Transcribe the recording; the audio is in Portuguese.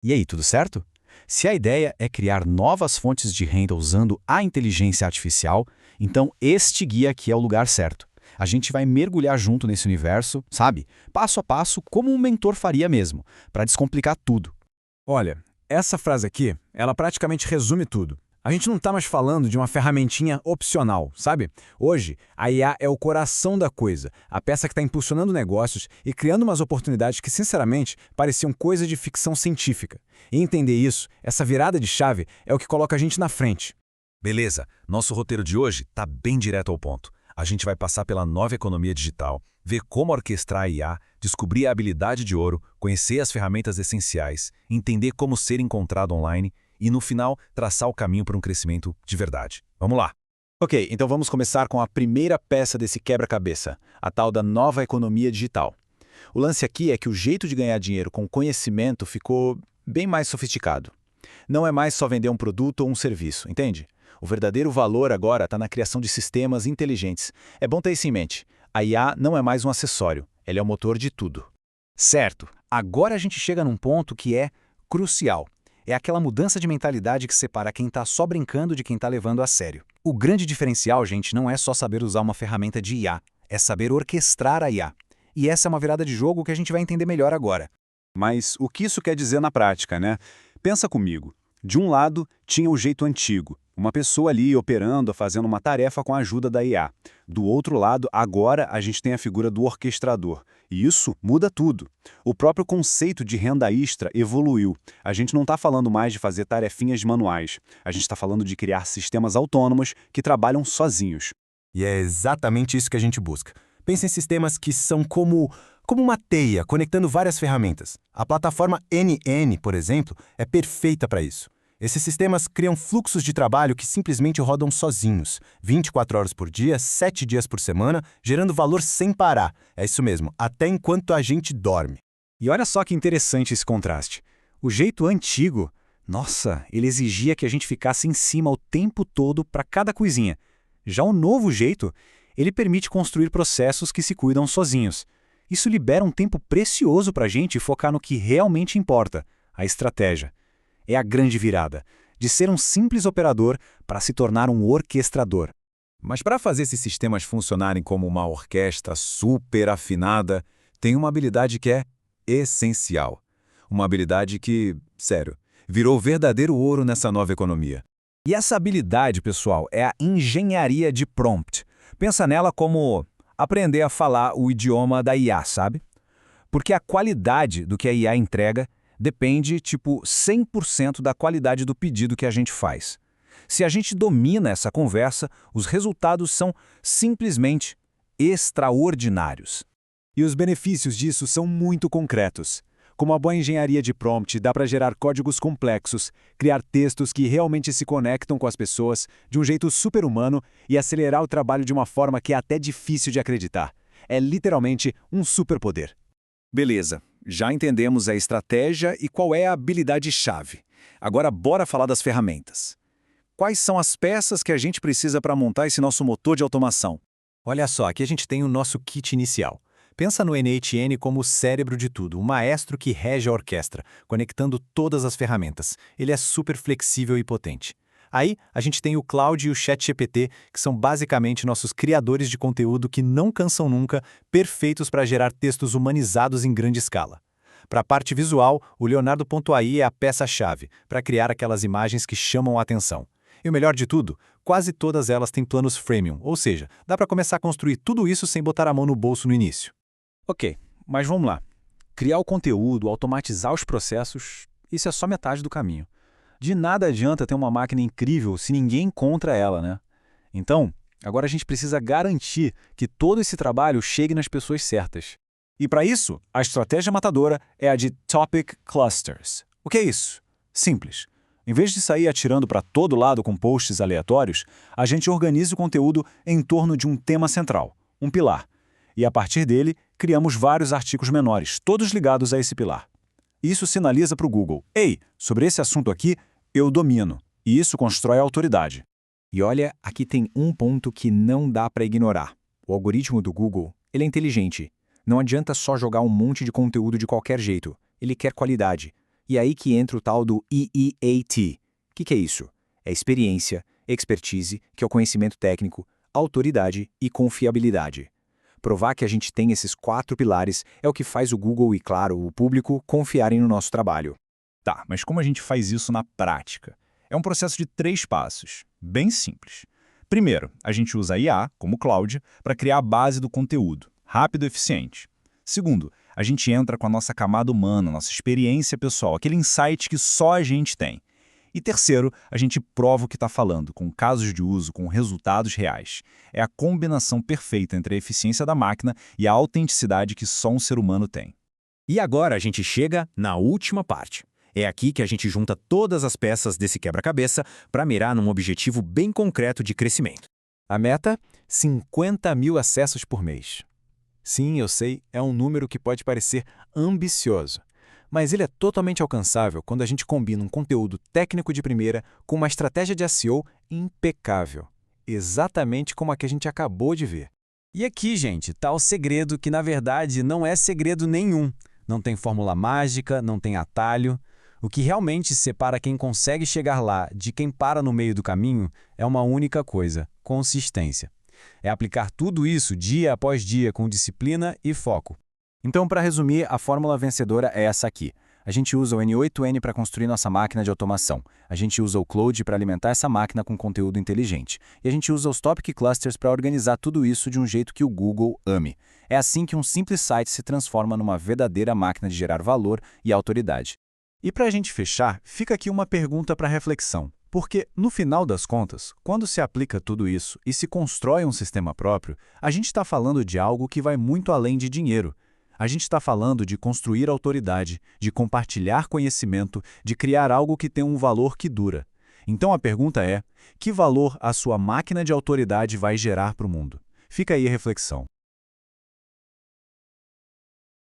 E aí, tudo certo? Se a ideia é criar novas fontes de renda usando a inteligência artificial, então este guia aqui é o lugar certo. A gente vai mergulhar junto nesse universo, sabe? Passo a passo, como um mentor faria mesmo, para descomplicar tudo. Olha, essa frase aqui, ela praticamente resume tudo. A gente não está mais falando de uma ferramentinha opcional, sabe? Hoje, a IA é o coração da coisa, a peça que está impulsionando negócios e criando umas oportunidades que, sinceramente, pareciam coisa de ficção científica. E entender isso, essa virada de chave, é o que coloca a gente na frente. Beleza, nosso roteiro de hoje está bem direto ao ponto. A gente vai passar pela nova economia digital, ver como orquestrar a IA, descobrir a habilidade de ouro, conhecer as ferramentas essenciais, entender como ser encontrado online e, no final, traçar o caminho para um crescimento de verdade. Vamos lá! Ok, então vamos começar com a primeira peça desse quebra-cabeça, a tal da nova economia digital. O lance aqui é que o jeito de ganhar dinheiro com conhecimento ficou bem mais sofisticado. Não é mais só vender um produto ou um serviço, entende? O verdadeiro valor agora está na criação de sistemas inteligentes. É bom ter isso em mente. A IA não é mais um acessório, ela é o motor de tudo. Certo, agora a gente chega num ponto que é crucial. É aquela mudança de mentalidade que separa quem está só brincando de quem está levando a sério. O grande diferencial, gente, não é só saber usar uma ferramenta de IA, é saber orquestrar a IA. E essa é uma virada de jogo que a gente vai entender melhor agora. Mas o que isso quer dizer na prática, né? Pensa comigo. De um lado, tinha o jeito antigo, uma pessoa ali operando, fazendo uma tarefa com a ajuda da IA. Do outro lado, agora a gente tem a figura do orquestrador. E isso muda tudo. O próprio conceito de renda extra evoluiu. A gente não está falando mais de fazer tarefinhas manuais. A gente está falando de criar sistemas autônomos que trabalham sozinhos. E é exatamente isso que a gente busca. Pensa em sistemas que são como uma teia, conectando várias ferramentas. A plataforma NN, por exemplo, é perfeita para isso. Esses sistemas criam fluxos de trabalho que simplesmente rodam sozinhos, 24 horas por dia, 7 dias por semana, gerando valor sem parar. É isso mesmo, até enquanto a gente dorme. E olha só que interessante esse contraste. O jeito antigo, nossa, ele exigia que a gente ficasse em cima o tempo todo para cada coisinha. Já o novo jeito, ele permite construir processos que se cuidam sozinhos. Isso libera um tempo precioso para a gente focar no que realmente importa, a estratégia. É a grande virada, de ser um simples operador para se tornar um orquestrador. Mas para fazer esses sistemas funcionarem como uma orquestra super afinada, tem uma habilidade que é essencial. Uma habilidade que, sério, virou verdadeiro ouro nessa nova economia. E essa habilidade, pessoal, é a engenharia de prompt. Pensa nela como aprender a falar o idioma da IA, sabe? Porque a qualidade do que a IA entrega depende, 100% da qualidade do pedido que a gente faz. Se a gente domina essa conversa, os resultados são simplesmente extraordinários. E os benefícios disso são muito concretos. Com uma boa engenharia de prompt, dá para gerar códigos complexos, criar textos que realmente se conectam com as pessoas de um jeito super-humano e acelerar o trabalho de uma forma que é até difícil de acreditar. É literalmente um superpoder. Beleza, já entendemos a estratégia e qual é a habilidade-chave. Agora bora falar das ferramentas. Quais são as peças que a gente precisa para montar esse nosso motor de automação? Olha só, aqui a gente tem o nosso kit inicial. Pensa no NHN como o cérebro de tudo, o maestro que rege a orquestra, conectando todas as ferramentas. Ele é super flexível e potente. Aí, a gente tem o Claude e o ChatGPT, que são basicamente nossos criadores de conteúdo que não cansam nunca, perfeitos para gerar textos humanizados em grande escala. Para a parte visual, o Leonardo.ai é a peça-chave, para criar aquelas imagens que chamam a atenção. E o melhor de tudo, quase todas elas têm planos freemium, ou seja, dá para começar a construir tudo isso sem botar a mão no bolso no início. Ok, mas vamos lá. Criar o conteúdo, automatizar os processos, isso é só metade do caminho. De nada adianta ter uma máquina incrível se ninguém encontra ela, né? Então, agora a gente precisa garantir que todo esse trabalho chegue nas pessoas certas. E para isso, a estratégia matadora é a de Topic Clusters. O que é isso? Simples. Em vez de sair atirando para todo lado com posts aleatórios, a gente organiza o conteúdo em torno de um tema central, um pilar. E a partir dele, criamos vários artigos menores, todos ligados a esse pilar. Isso sinaliza para o Google: ei, sobre esse assunto aqui, eu domino. E isso constrói autoridade. E olha, aqui tem um ponto que não dá para ignorar. O algoritmo do Google, ele é inteligente. Não adianta só jogar um monte de conteúdo de qualquer jeito. Ele quer qualidade. E aí que entra o tal do EEAT. O que é isso? É experiência, expertise, que é o conhecimento técnico, autoridade e confiabilidade. Provar que a gente tem esses 4 pilares é o que faz o Google e, claro, o público confiarem no nosso trabalho. Tá, mas como a gente faz isso na prática? É um processo de 3 passos, bem simples. Primeiro, a gente usa a IA, como o Cloud, para criar a base do conteúdo, rápido e eficiente. Segundo, a gente entra com a nossa camada humana, nossa experiência pessoal, aquele insight que só a gente tem. E terceiro, a gente prova o que está falando, com casos de uso, com resultados reais. É a combinação perfeita entre a eficiência da máquina e a autenticidade que só um ser humano tem. E agora a gente chega na última parte. É aqui que a gente junta todas as peças desse quebra-cabeça para mirar num objetivo bem concreto de crescimento. A meta? 50 mil acessos por mês. Sim, eu sei, é um número que pode parecer ambicioso, mas ele é totalmente alcançável quando a gente combina um conteúdo técnico de primeira com uma estratégia de SEO impecável, exatamente como a que a gente acabou de ver. E aqui, gente, tá o segredo que, na verdade, não é segredo nenhum. Não tem fórmula mágica, não tem atalho. O que realmente separa quem consegue chegar lá de quem para no meio do caminho é uma única coisa: consistência. É aplicar tudo isso dia após dia com disciplina e foco. Então, para resumir, a fórmula vencedora é essa aqui. A gente usa o N8N para construir nossa máquina de automação. A gente usa o Cloud para alimentar essa máquina com conteúdo inteligente. E a gente usa os Topic Clusters para organizar tudo isso de um jeito que o Google ame. É assim que um simples site se transforma numa verdadeira máquina de gerar valor e autoridade. E para a gente fechar, fica aqui uma pergunta para reflexão. Porque, no final das contas, quando se aplica tudo isso e se constrói um sistema próprio, a gente está falando de algo que vai muito além de dinheiro. A gente está falando de construir autoridade, de compartilhar conhecimento, de criar algo que tem um valor que dura. Então a pergunta é: que valor a sua máquina de autoridade vai gerar para o mundo? Fica aí a reflexão.